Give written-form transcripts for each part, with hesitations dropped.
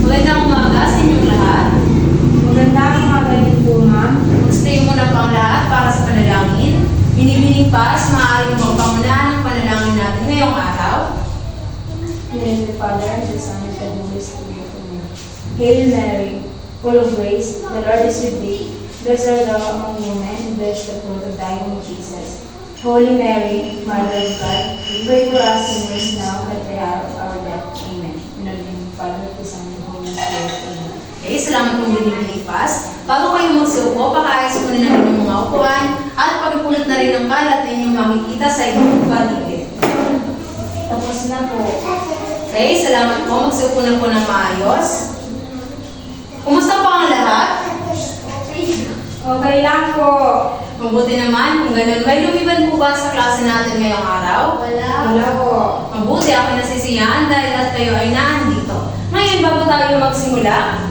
Magandang umaga sa inyong lahat. Magandang umaga din po, ma'am. Mag-stay muna po ang lahat para sa panalangin. Binibining pas, maaaring magpamunahan ang panalangin natin ngayong araw. In the name of the Father, and the Son, and the Holy Spirit. Amen. Hail Mary, full of grace, the Lord is with thee. Blessed art thou among women, and blessed the fruit of thy womb, Jesus. Holy Mary, Mother of God, pray for us sinners now and at the hour of our death. Amen. In the name of the Father, the Son, and the Holy Spirit. Amen. Okay, salamat pong binibining pas. Bago kayo magsuko, pakaayos muna ng inyong mga upuan at pagpulot na rin ng kalat na inyong makikita sa inyong paligid. Tapos na po. Okay, salamat po. Magsuko na po ng maayos. Kumusta po ang lahat? Okay lang po. Mabuti naman. Kung ganun, may lumiban po ba sa klase natin ngayong araw? Wala po. Mabuti ako nasisiyahan dahil at kayo ay naandito. Ngayon, bago tayo magsimula,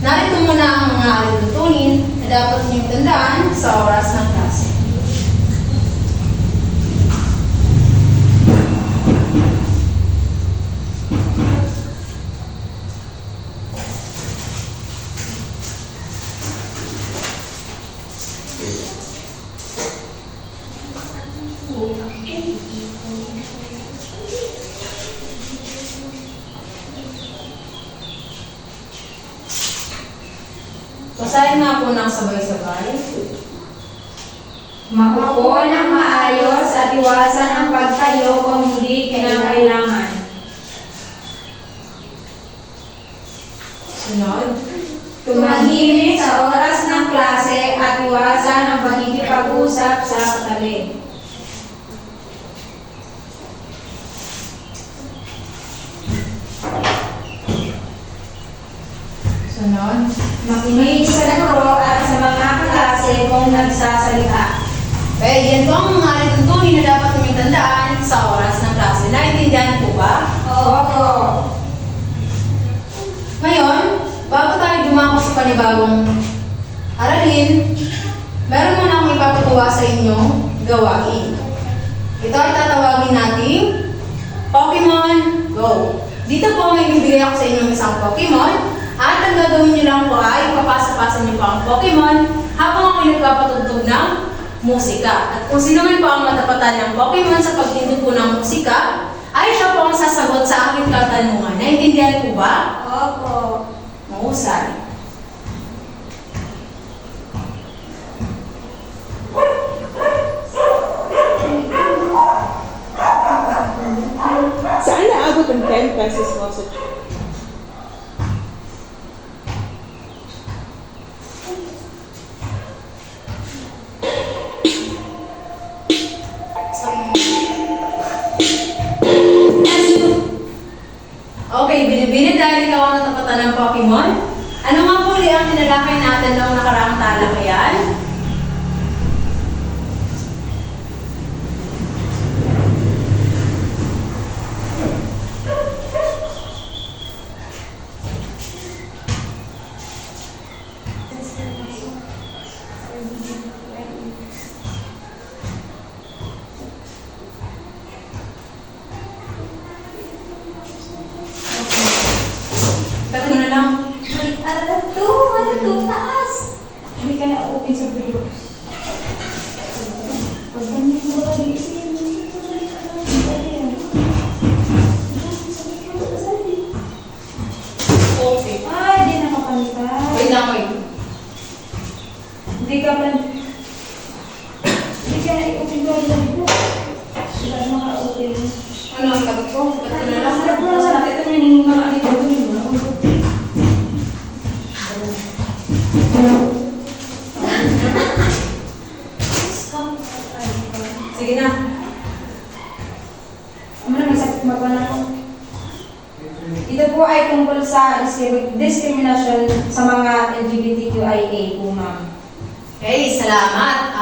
narito muna ang mga alitutunin na dapat niyong tandaan sa oras ng klase. Basahin nga po ng sabay-sabay. Maupo ng maayos at iwasan ang pagtayo kung hindi kinakailangan. Sunod. Tumahimik sa oras ng klase at iwasan ang pagkikipag-usap sa katabi. Sunod. Makinig sa guro at sa mga kaklase kung nagsasalita. Okay, yan po ang mga alitutunin na dapat niyong tandaan sa oras ng klase. Naintindihan po ba? Opo. Ngayon, bago tayo dumako sa panibagong aralin, meron muna akong ipapatuwa sa inyong gawain. Ito ay tatawagin natin Pokemon Go. Dito po may bibigay ako sa inyong isang Pokemon at ang gagawin nyo lang po ay papasa-pasa nyo po ang Pokemon habang ako nagpapatugtog ng musika. At kung sino man po ang matapatan ng Pokemon sa pagtindog po ng musika, ay siya po ang sasagot sa aking katanungan. Naintindihan po ba? Opo. Mahusay. Saan naabot ang 10 pesos mo sa Okay, Binibini, dahil ikaw ang natapatan ng Pokemon, ano nga po ulit ang tinalakay natin noong nakaraang talakayan? Pero na lang. Taas. Hindi ka na open sa video. Pag ganyan mo ba, Okay. ay, di nakapalitan. Wait lang, wait. Hindi ka na i-open ko yung video. Sila na maka-open. Ano ang sagot ko? Ba't ko na lang? Sarap mo sa atin ito yung mga alito. Sige na. Ano na, may sakit magwala ko. Ito po ay tungkol tungkol sa discrimination sa mga LGBTQIA po, ma'am. Okay, salamat.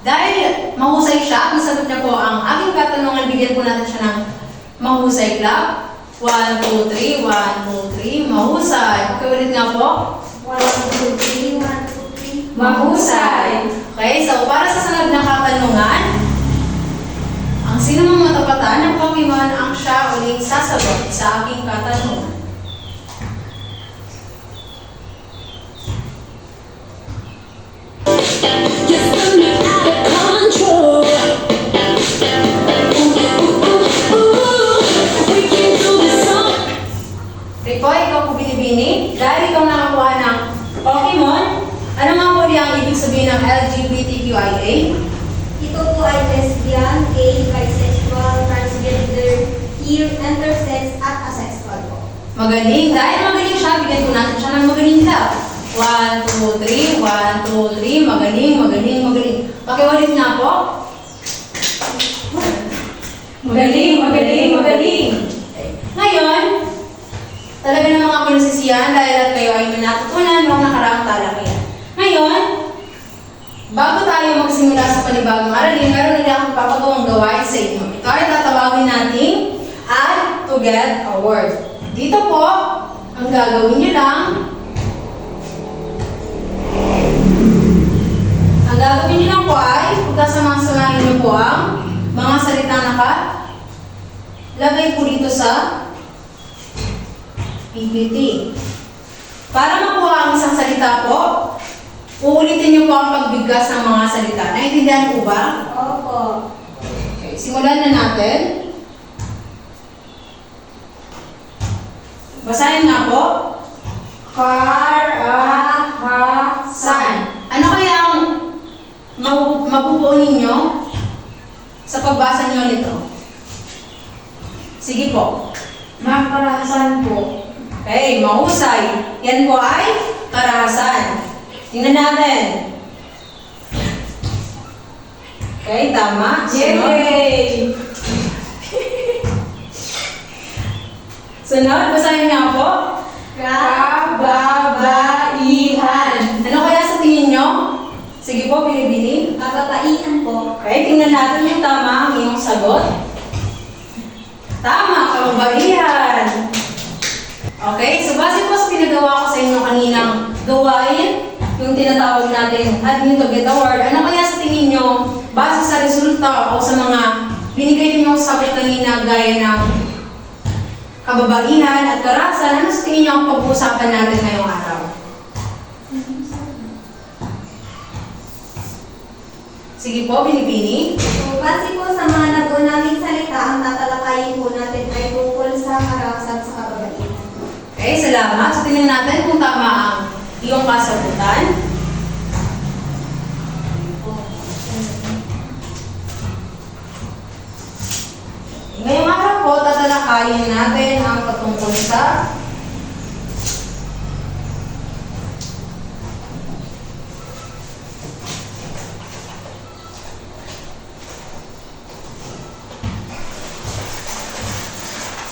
Dahil mahusay siya, nasagot niya po ang aking katanungan, bigyan po natin siya ng mahusay clap. 1, 2, 3, 1, 2, 3, mahusay. Okay, ulit nga po. 1, 2, 3, 1, 2, 3. Mahusay. Okay, so para sa sunod na katanungan, ang sino mang matapatan ng Pokemon ang siya uling sasagot sa aking katanungan. You're spinning out of control. We can do this song. Rico, ikaw po binibini. Dahil ikaw nakakuha ng Pokemon, ano nga po ang ibig sabihin ng LGBTQIA? Ito po ay lesbian, gay, bisexual, transgender, queer, intersex, at asexual po. Magaling. Dahil magaling siya, bigyan po natin siya ng magaling clap. 1, 2, 3, 1, 2, 3, magaling, magaling, magaling. Pakiulit nga po. Magaling, magaling, magaling. Ngayon, talaga namang ako nasisiyahan dahil at kayo ay may natutunan noong nakaraang talakayan. Ngayon, bago tayo magsimula sa panibagong aralin, meron nila akong papagawang gawain sa inyo. Ito ay tatawagin natin add to get a word. Dito po, ang gagawin nyo lang, po ay, pagkasama-samahin nyo po ang mga salita na lagay po dito sa PPT. Para makuha ang isang salita po, uulitin nyo po ang pagbigkas ng mga salita. Naintindihan po ba? Opo. Okay, simulan na natin. Basahin nga po. Karahasan. Ano kaya ang mabubuo ninyo sa pagbasa nyo nito? Sige po. Karahasan po. Okay, mahusay. Yan po ay karahasan. Tingnan natin. Okay, tama. Sunod. Yay! Sunod, basahin nga po. Kababaihan. Ano kaya sa tingin nyo? Sige po, Bilibili. Kababaihan po. Okay, tingnan natin yung tama ang iyong sagot. Tama, kababaihan. Okay, so base po sa pinagawa ko sa inyo kaninang gawain, yung tinatawag natin add to get a word, ano kaya sa tingin nyo, base sa resulta o sa mga binigay niyo sa sagot kanina gaya ng kababaihan at karahasan, ano sa tingin nyo ang pag-uusapan natin ngayong araw? Sige po, Binibini. So, base po sa mga nabuo naming salita, ang tatalakayin po natin ay tungkol sa karahasan sa kababaihan. Okay, salamat. So, tingnan natin kung tama ang iyong kasagutan. Ngayong araw po, tatalakayin natin ang patungkol sa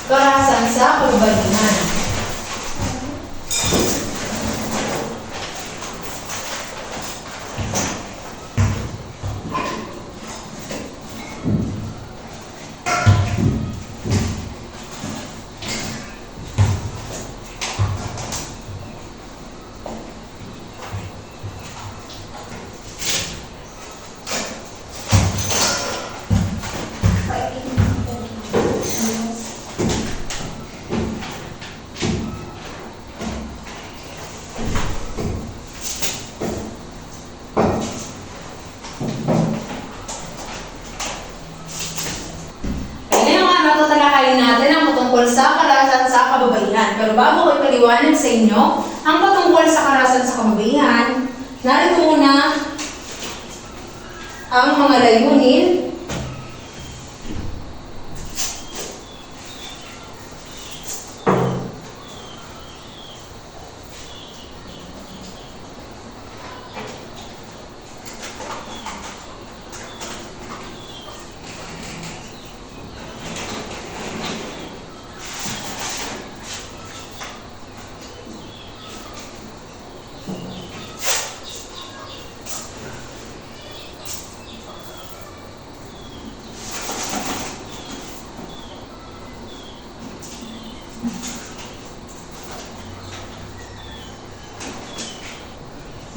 karahasan sa kababaihan. Sa karahasan sa kababaihan. Pero bago ko ipaliwanag sa inyo ang patungkol sa karahasan sa kababaihan, narito muna ang mga layunin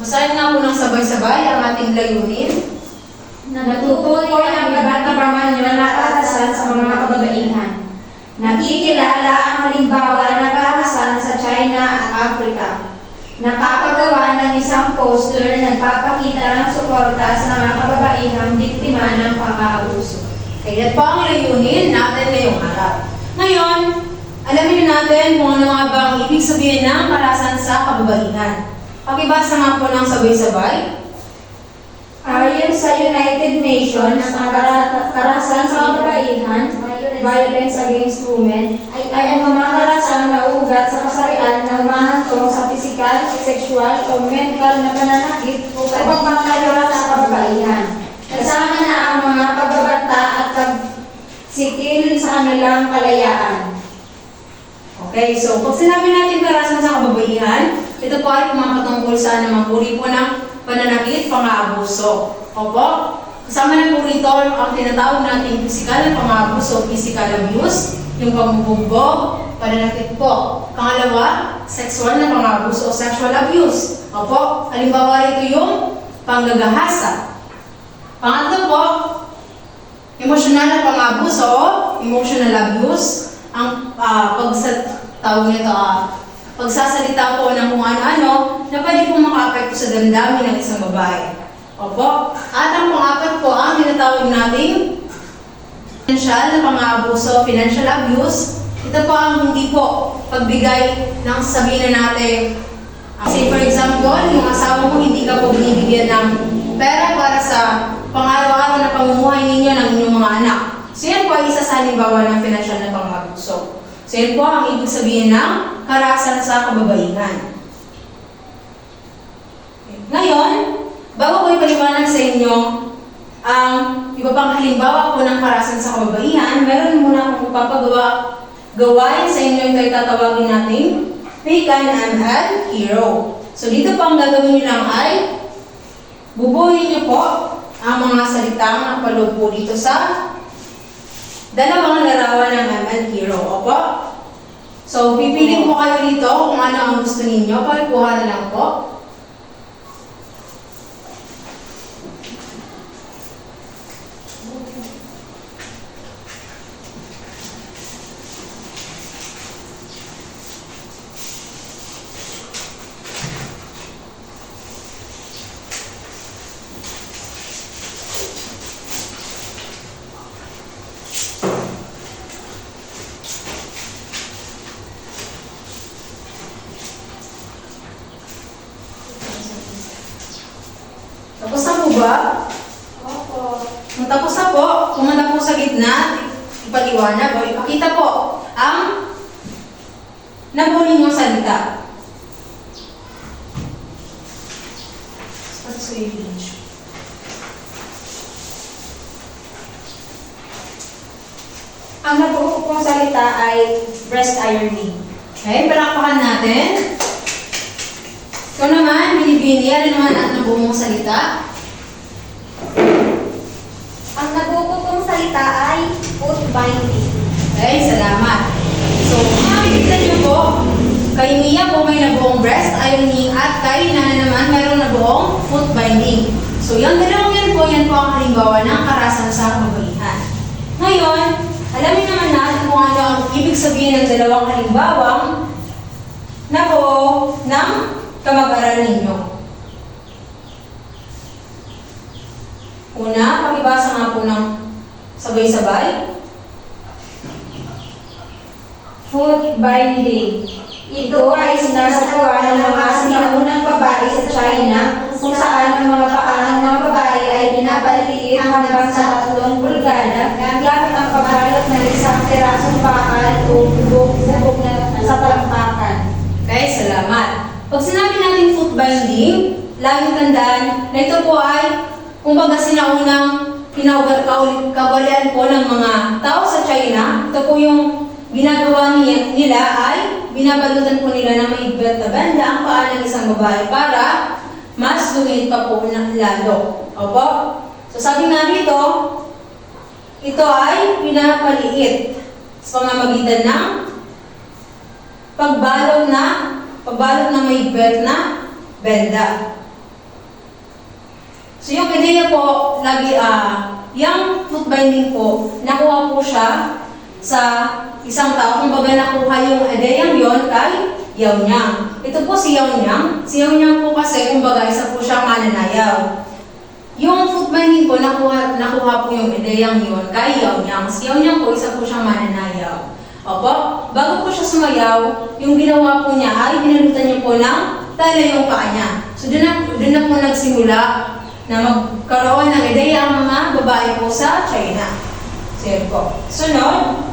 Basahin nga po ng sabay-sabay ang ating layunin. Natutukoy ang iba't ibang na karahasan sa mga kababaihan. Nakikilala ang halimbawa ng karahasan sa China at Africa. Nakakagawa ng isang poster na nagpapakita ng suporta sa mga kababaihang biktima ng pang-aabuso. Kaya po ang layunin natin ngayong araw. Ngayon, alamin natin kung ano nga ba ang ibig sabihin ng karahasan sa kababaihan. Pakibasa nga po ng sabay-sabay. Ayon sa United Nations, ang karahasan sa kababaihan, violence against women, ay ang mga karasang nauugat sa kasarian na humahantong sa pisikal, sexual o mental na pananakit o pagpapangalawa sa kababaihan. Kasama na ang mga pagbabanta at pagsikil sa kanilang kalayaan. Okay, so pag sinabi natin karahasan sa kababaihan, ito po ay kumakatungkol sa anumang uri po ng pananakit, pang-aabuso. Opo, kasama na po rito ang tinatawag nating physical na pang-aabuso, physical abuse, yung pambubugbog, pananakit po. Pangalawa, sexual na pang-aabuso o sexual abuse. Opo, halimbawa rito yung panggagahasa. Pangatlo po, emosyonal na pang-aabuso o emotional abuse. Ang pagsasalita po ng kung ano-ano na pwede pong makaapekto sa damdamin ng isang babae. Opo. At ang pang-apat po ang tinatawag nating financial na pang-aabuso, financial abuse. Ito po ang hindi po pagbigay ng sabihin na natin. Say for example, yung asawa mo hindi ka po binibigyan ng pera para sa pang-araw-araw na pamumuhay ninyo ng inyong mga anak. So yan po ay isa sa halimbawa ng financial na pang-aabuso. So yan po ang ibig sabihin ng karahasan sa kababaihan. Ngayon, bago ko ipaliwanag sa inyo ang iba pang halimbawa po ng karahasan sa kababaihan, meron muna akong gawain sa inyo. Ito ay tatawagin natin Pick an ML Hero. So dito po ang gagawin nyo lang ay bubuhin nyo po ang mga salitang nakapaloob po dito sa dalawang larawan ng ML Hero. Opo? So, pipili po kayo dito kung ano ang gusto ninyo. Pakikuha na lang po. Tapos na po ba? Opo. Kung tapos na po, kumanda po sa gitna, ipaliwanag o ipakita po ang nabunin yung salita. Ang nabuo kong salita ay breast irony. Okay, palakpakan natin. Ito naman, binibini, ano naman ang nabuo mong salita? Ang nabuko kong salita ay foot binding. Okay, salamat. So, makikita niyo po, kay Mia po may nabuong breast irony at kay Nana naman mayroong nabuong foot binding. So, yung dalawang yan po ang halimbawa ng karahasan sa kababaihan. Ngayon, alamin naman natin kung ano ang ibig sabihin ng dalawang halimbawang nabuo ng kamag-aral ninyo. Una, pakibasa nga po ng sabay-sabay. Foot binding. Ito ay sinasagawa ng mga sinaunang babae sa China kung saan ang mga paa ng mga babae ay pinapaliliit hanggang sa 3 pulgada gamit ang pagbalot ng isang pirasong bakal o bubog na sa talampakan. Okay, salamat. Pag sinabi natin foot binding, laging tandaan na ito po ay kumbaga sinaunang kawalian po ng mga tao sa China. Ito po yung ginagawa nila ay binabalutan po nila ng maigbat na banda ang paa ng isang babae para mas lumiit pa po ng lalo. Opo? So sabi nga dito, ito ay pinapaliit sa pamamagitan ng pagbalot na maigbat na benda. So yung ideya po, yung foot binding po, nakuha po siya sa isang tao. Kung baga nakuha yung ideyang yon kay Yao Niang. Ito po si Yao Niang. Si Yao Niang po kasi, kumbaga, isa po siyang mananayaw. Yung foot binding po, nakuha po yung ideyang yon kay Yao Niang. Si Yao Niang po, isa po siyang mananayaw. Opo, bago po siya sumayaw, yung ginawa po niya ay pinalutan niya po ng tela yung paa niya. So doon na po nagsimula na magkaroon ng ideya ang mga babae po sa China. So yun po. Sunod,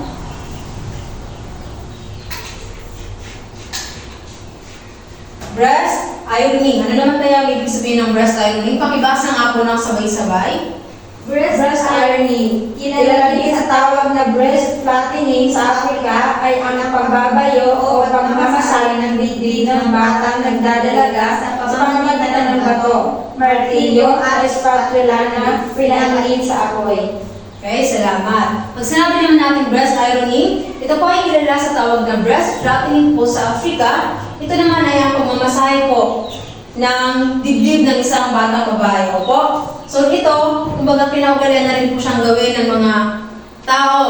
breast ironing. Ano naman tayo ang ibig sabihin ng breast ironing? Pakibasa nga po ng sabay-sabay. Breast ironing. Kilala din sa tawag na breast flattening sa Africa ay ang pagbabayo o pagmamasay ng dibdib ng batang nagdadalaga sa pamamagitan ng bato, martilyo at spatula na pinangin sa apoy. Okay, salamat. Pag sinabi naman natin breast ironing, ito po ay kilala sa tawag na breast flattening po sa Africa. Ito naman ay ang pagmamasahe po ng dibdib ng isang batang babae. Opo. So ito, kumbaga pinaugalan na rin po siyang gawin ng mga tao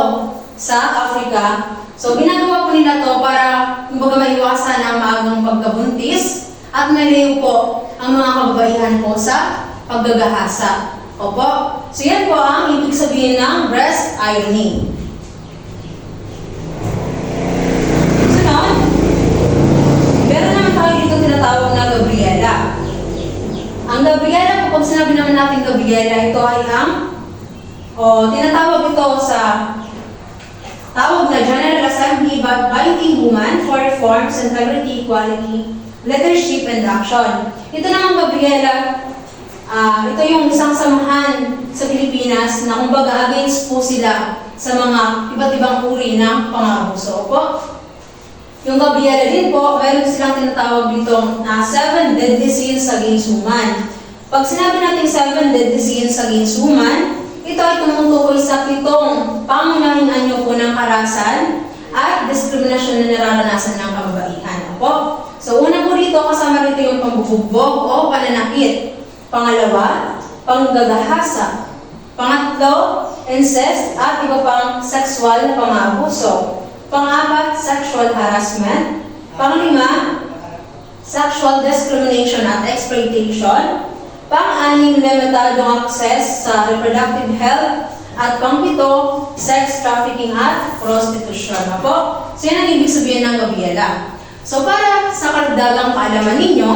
sa Africa. So ginagawa po nila to para kumbaga maiwasan ang maagang pagkabuntis at malayo po ang mga kababaihan po sa paggagahasa. Opo. So yan po ang ibig sabihin ng breast ironing. Sunod, meron naman tayo dito tinatawag na Gabriela. Ang Gabriela, kapag sinabi naman natin Gabriela, ito ay tinatawag ito sa tawag na General Assembly binding woman for reforms, integrity, equality, leadership, and action. Ito namang Gabriela, ito yung isang samahan sa Pilipinas na kumbaga against po sila sa mga iba't ibang uri ng pang-abuso po. Yung Gabriela din po, mayroon silang tinatawag dito na 7 deadly sins against woman. Pag sinabi natin 7 deadly sins against woman, ito ay tumutukoy sa 7 pangunahing anyo po ng karahasan at diskriminasyon na nararanasan ng kababaihan. Opo. So una po dito, kasama rito yung pambubugbog o pananakit. Pangalawa, panggagahasa. Pangatlo, incest at iba pang sexual na pang-aabuso. Pang-apat, sexual harassment. Pang-lima, sexual discrimination at exploitation. Pang-anim, limitadong access sa reproductive health. At pang-pito, sex trafficking at prostitution. Apo? So yan ang ibig sabihin ng Gabriela. So para sa karagdagang kaalaman ninyo,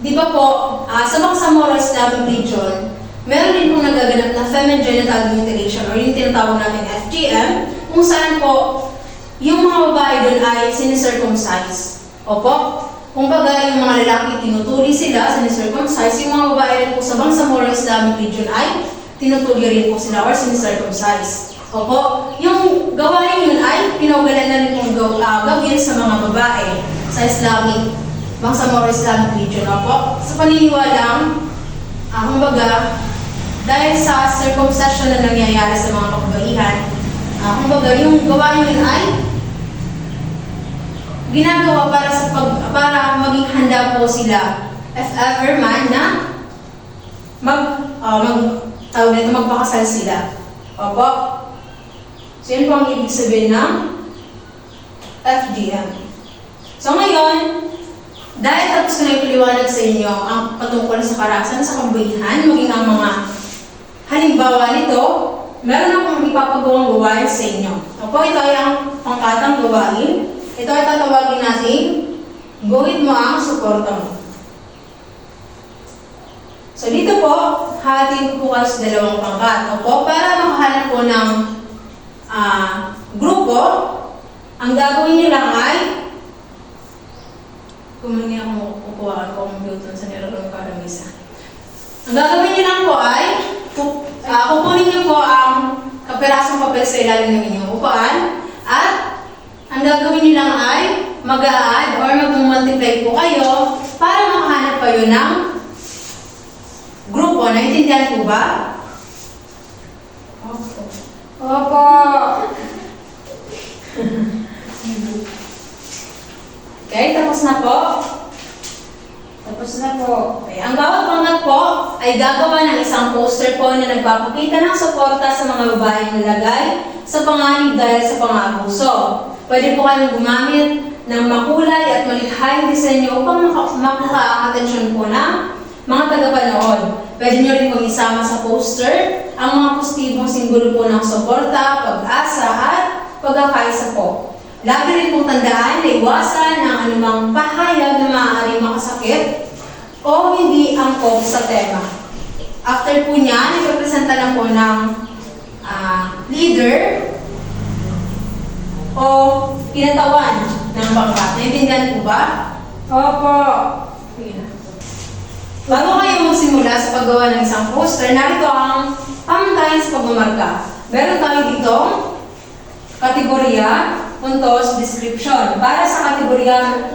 di ba po, sa Bangsamoro Islamic Region, meron din pong nagaganap na feminine genital mutilation or yung tinatawag natin FGM, kung saan po yung mga babae doon ay sinicircumcise. Opo, kung baga yung mga lalaki tinutuli sila, sinicircumcise, yung mga babae rin po sa Bangsamoro Islamic Region ay tinutuli rin po sila or sinicircumcise. Opo, yung gawain yun ay pinaugalan na rin pong gawin sa mga babae sa Islamic, Bangsamoro Islamic Region. Opo, sa paniniwalang, kumbaga, dahil sa circumcision na nangyayari sa mga kababaihan, kumbaga, yung gawain yun ay ginagawa para maging handa po sila if ever man na magpakasal sila. Opo. So yun po ang ibig sabihin ng FGM. So ngayon, dahil tapos ko na ipaliwanag sa inyo ang patungkol sa karahasan sa kababaihan, maging ang mga halimbawa nito, meron akong ipapagawang gawain sa inyo. Opo, ito ay ang pangkatang gawain. Ito ay tatawagin natin, guhit mo ang suporta mo. So dito po, hatiin ko po kayo sa dalawang pangkat. Opo, para makahanap po ng grupo, ang gagawin niyo lang ay, kumain akong kukuhaan ko ang Newton sa nirarong karamisa. Ang gagawin niyo lang po ay, kukunin niyo po ang kapirasong papel sa ilalim ng inyong upuan at ang gagawin niyo lang ay mag-a-add or mag-multiply po kayo para makahanap kayo ng grupo. Naintindihan po ba? Opo. Okay, tapos na po. Tapos na po. Okay, ang bawat pangkat po ay gagawa ng isang poster po na nagpapakita ng suporta sa mga babaeng nalagay sa panganib dahil sa pang-aabuso. Pwede po kayong gumamit ng makulay at malikhaing disenyo upang makuha ang atensyon po ng mga tagapanood. Pwede nyo rin pong isama sa poster ang mga positibong simbolo po ng suporta, pag-asa at pagkakaisa po. Lagi rin pong tandaan na iwasan ang anumang pahayag na maaaring makasakit o hindi angkop sa tema. After po niyan, ipapresenta lang po ng leader o kinatawan ng pangkat. Naintindihan po ba? Opo. Sige na. Bago kayo magsimula sa paggawa ng isang poster, narito ang pamantayan sa pagmamarka. Meron tayo dito kategorya, puntos, description. Para sa kategorya,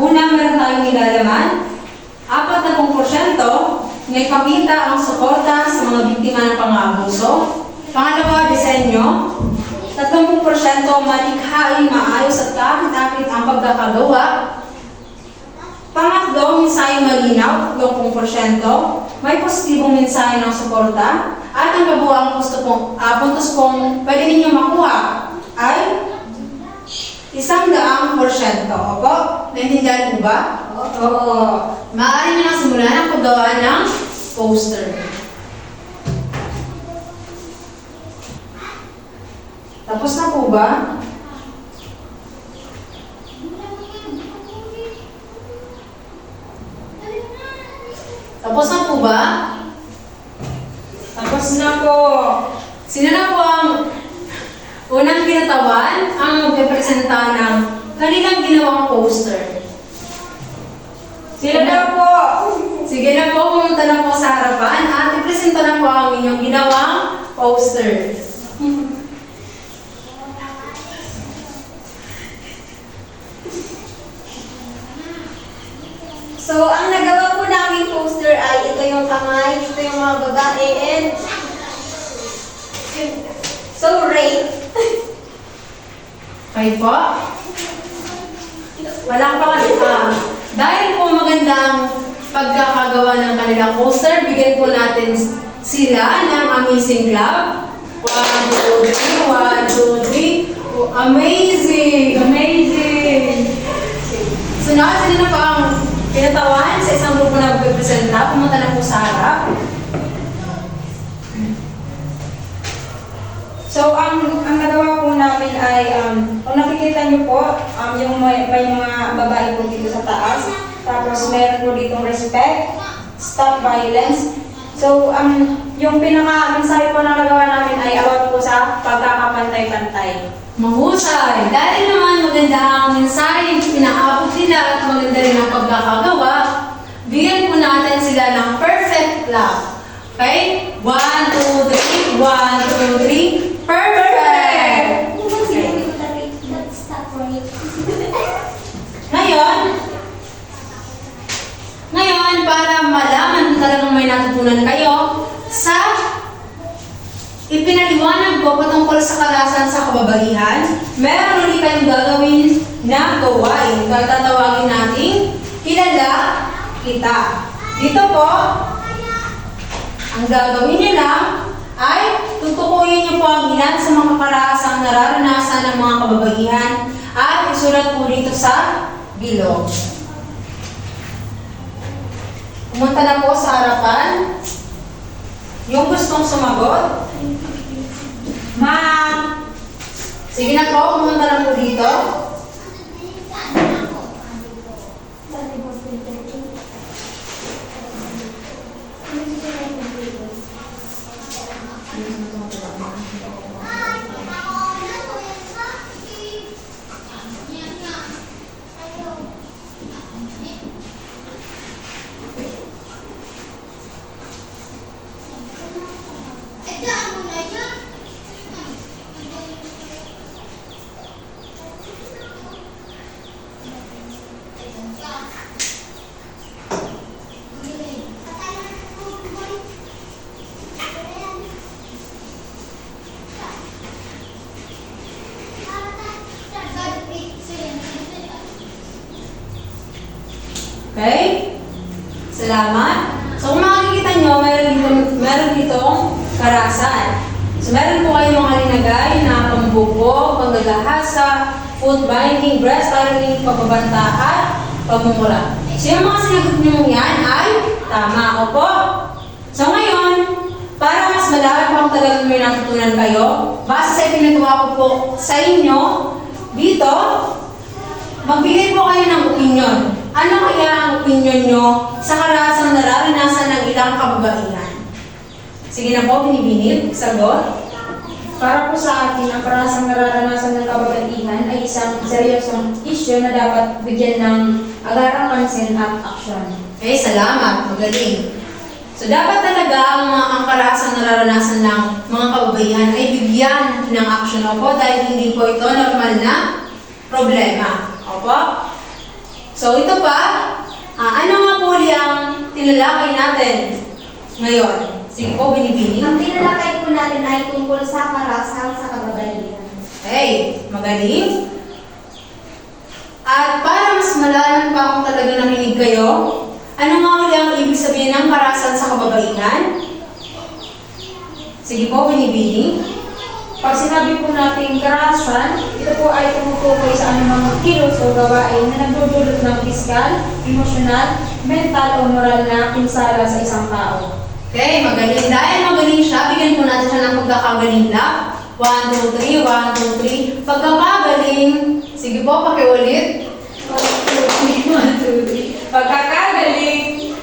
una meron tayong ilalaman, 40% may pakita ang suporta sa mga biktima ng pang-aabuso. Pangalawa, disenyo. 30% malikhaing, maayos at kapit-apit ang pagkakagawa. Pangatlo, mensahe malinaw, 30%. May positibong mensahe ng suporta. At ang kabuuang puntos pong pwede ninyong makuha ay 100%. Opo? Naintindihan po ba? Opo. Maaari nyo na simulan ang paggawa ng poster. Tapos na po ba? Tapos na po ba? Tapos na po. Sino na po ang unang kinatawan ang magpipresenta ng kanilang ginawang poster? Sila na po. Sige na po, pumunta na po sa harapan at ipresenta na po ang inyong ginawang poster. So, ang nagawa po namin poster ay ito yung kamay, ito yung mga babae, and so, rape. Okay po? Walang dahil po magandang pagkakagawa ng kanilang poster, bigyan po natin sila ng Amazing Club. 1, 2, 3, 1, 2, 3. Oh, amazing! Amazing! Sunod, sino na po ang kinatawan sa isang grupo na magpipresenta? Pumunta na po sa harap. So, ang nagawa po namin ay, kung nakikita niyo po, yung may mga babae po dito sa taas. Tapos, meron po ditong respect, stop violence. So, yung pinaka-mensahe po na nagawa namin ay about po sa pagkakapantay-pantay. Mahusay! Dahil naman maganda ang mensahe, pinaabot nila at maganda rin ang pagkakagawa, bigyan po natin sila ng perfect love. Okay? 1, 2, 3, 1, 2, 3. Perfect! Ngayon, para malaman kung talagang may natutunan kayo sa ipinaliwanag ko patungkol sa kalasan sa kababaihan, meron ulit kayong gagawin na gawain. Tatawagin natin, kilala kita. Dito po, ang gagawin niyo lang ay tutukuyin niyo po ang ilan sa mga karasang nararanasan ng mga kababaihan at isulat po dito sa bilog. Pumunta na po sa harapan. Yung gustong sumagot, Ma'am! sige na po, pumunta na po dito. Salamat. So kung makikita nyo, meron ditong karasan. So meron po kayong mga linagay na pambubo, panggagahasa, foot binding, breast ironing, pagbabanta at pagmumura. So yung mga sinagot nyo yan ay tama. Opo. So ngayon, para mas malaki pa kung talagang may natutunan kayo, base sa ipinagawa ko po sa inyo, dito, magbigay po kayo ng opinion. Ano kaya ang opinion nyo sa karasang nararanasan ng ilang kababaihan? Sige na po, binibinib, sagot. Para po sa akin, ang karasang nararanasan ng kababaihan ay isang seryosong issue na dapat bigyan ng agarang pansin at aksyon. Okay, salamat. Magaling. So, dapat talaga ang karasang nararanasan ng mga kababaihan ay bigyan ng aksyon. Opo, dahil hindi po ito normal na problema. Opo? So, ito pa, ano nga po ang tinalakay natin ngayon? Sige po, binibini. Ang tinalakay po natin ay tungkol sa karasang sa kababaihan. Okay, magaling. At para mas malaman pa kung talaga nakinig kayo, ano nga ulit ang ibig sabihin ng karasan sa kababaihan? Sige po, binibini. Pag sinabi po natin karahasan, ito po ay tumutukoy sa anumang kilos o gawain na nagdudulot ng pisikal, emosyonal, mental o moral na pinsala sa isang tao. Okay, magaling. Dahil magaling siya, bigyan po natin siya ng pagkakagaling lang. 1, 2, 3, 1, 2, 3. Pagkakagaling, sige po, pakiulit. 1, 2, 3. Pagkakagaling.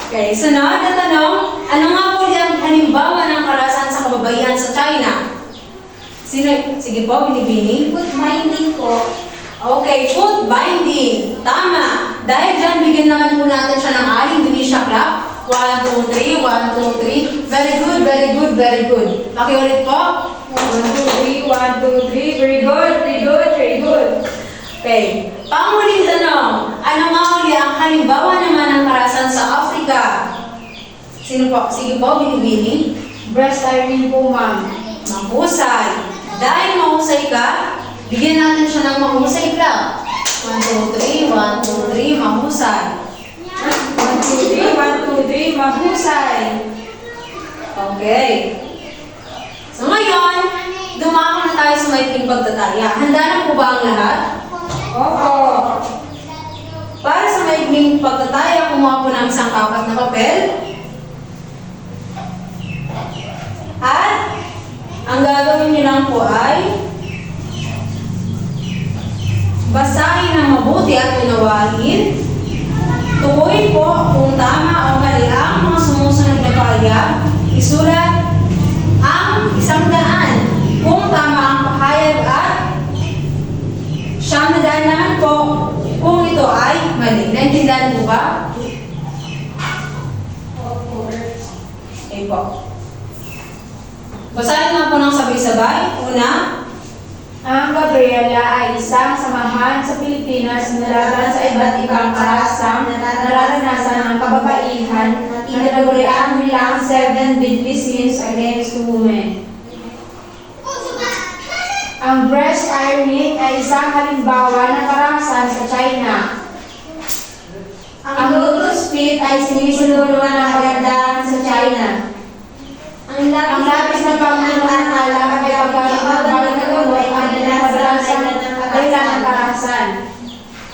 Okay, sunod na tanong, ano nga po ang halimbawa ng karasan sa kababaihan sa China? Sige po, binibini. Foot binding po. Okay, foot binding. Tama. Dahil dyan, bigyan naman po natin siya ng aling Indonesia clap. 1, 2, 3, 1, 2, 3. Very good, very good, very good. Pakiulit po. 1, 2, 3, 1, 2, 3. Very good, very good, very good. Okay. Panguling tanong. Ano nga uli ang halimbawa naman ng karasan sa Africa? Sino po? Sige po, binibini. Breast ironing po, ma'am. Mahusay. Dahil mahusay ka, bigyan natin siya ng mahusay clap. 1, 2, 3, 1, 2, 3, mahusay. 1, 2, 3, 1, 2, 3, mahusay. Okay. So ngayon, dumako na tayo sa maikling pagtataya. Handa na po ba ang lahat? Oo. Para sa maikling pagtataya, kumuha po ng isang apat na papel. At ang gagawin niyo lang po ay basahin ng mabuti at unawain. Tukuyin po kung tama o mali ang mga sumusunod na pahayag. Isulat ang 100 kung tama ang pahayag at 100 naman po kung ito ay mali. Naintindihan po ba? Okay po. Basahin nga po ng sabay-sabay. Una, Ang Gabriela ay isang samahan sa Pilipinas na laban sa iba't ibang karasang nararanasan ng kababaihan na tinagurian bilang 7 deadly sins against women. Ang breast ironing ay isang halimbawa ng karahasan sa China. Ang lotus feet ay sinisulungan ng kagandahan sa China. Ang lapis na panginoon alam ay paggamit ng bagay na gamot ang kadalasan dahilan ng karahasan.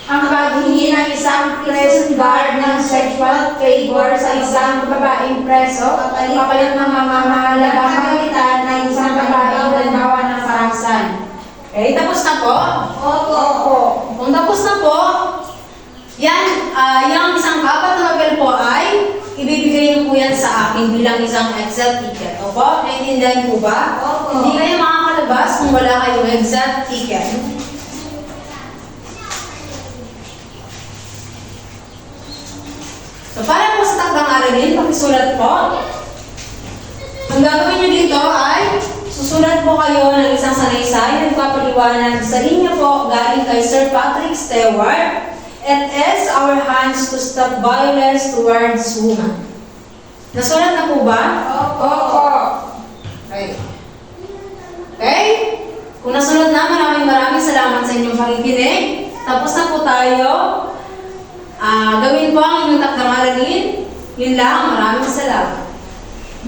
Ang paghingi ng isang prison guard ng sexual favor sa isang babaeng preso kapalit ng mamamahalagang kapitan ng isang babaeng halimbawa ng karahasan. okay, tapos na po. Opo. Kung tapos na po, yan, yung isang apat na papel po ay ibibigay niyo po yan sa akin bilang isang Excel ticket. Opo? Naintindihan po ba? Opo. Hindi kayo makakalabas kung wala kayong Excel ticket. So, para po sa takdang aralin, pakisulat po. Ang gagawin niyo dito ay susulat po kayo ng isang sanaysay na nagpapaliwanag sa linya po galing kay Sir Patrick Stewart. It is our hands to stop violence towards women. Nasulat na po ba? Opo. Okay. Okay? Kung nasulat na, maraming salamat sa inyong pakikinig. Tapos na po tayo. Gawin po ang inyong takdang aralin. Yun lang, maraming salamat.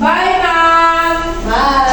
Bye, ma'am! Bye!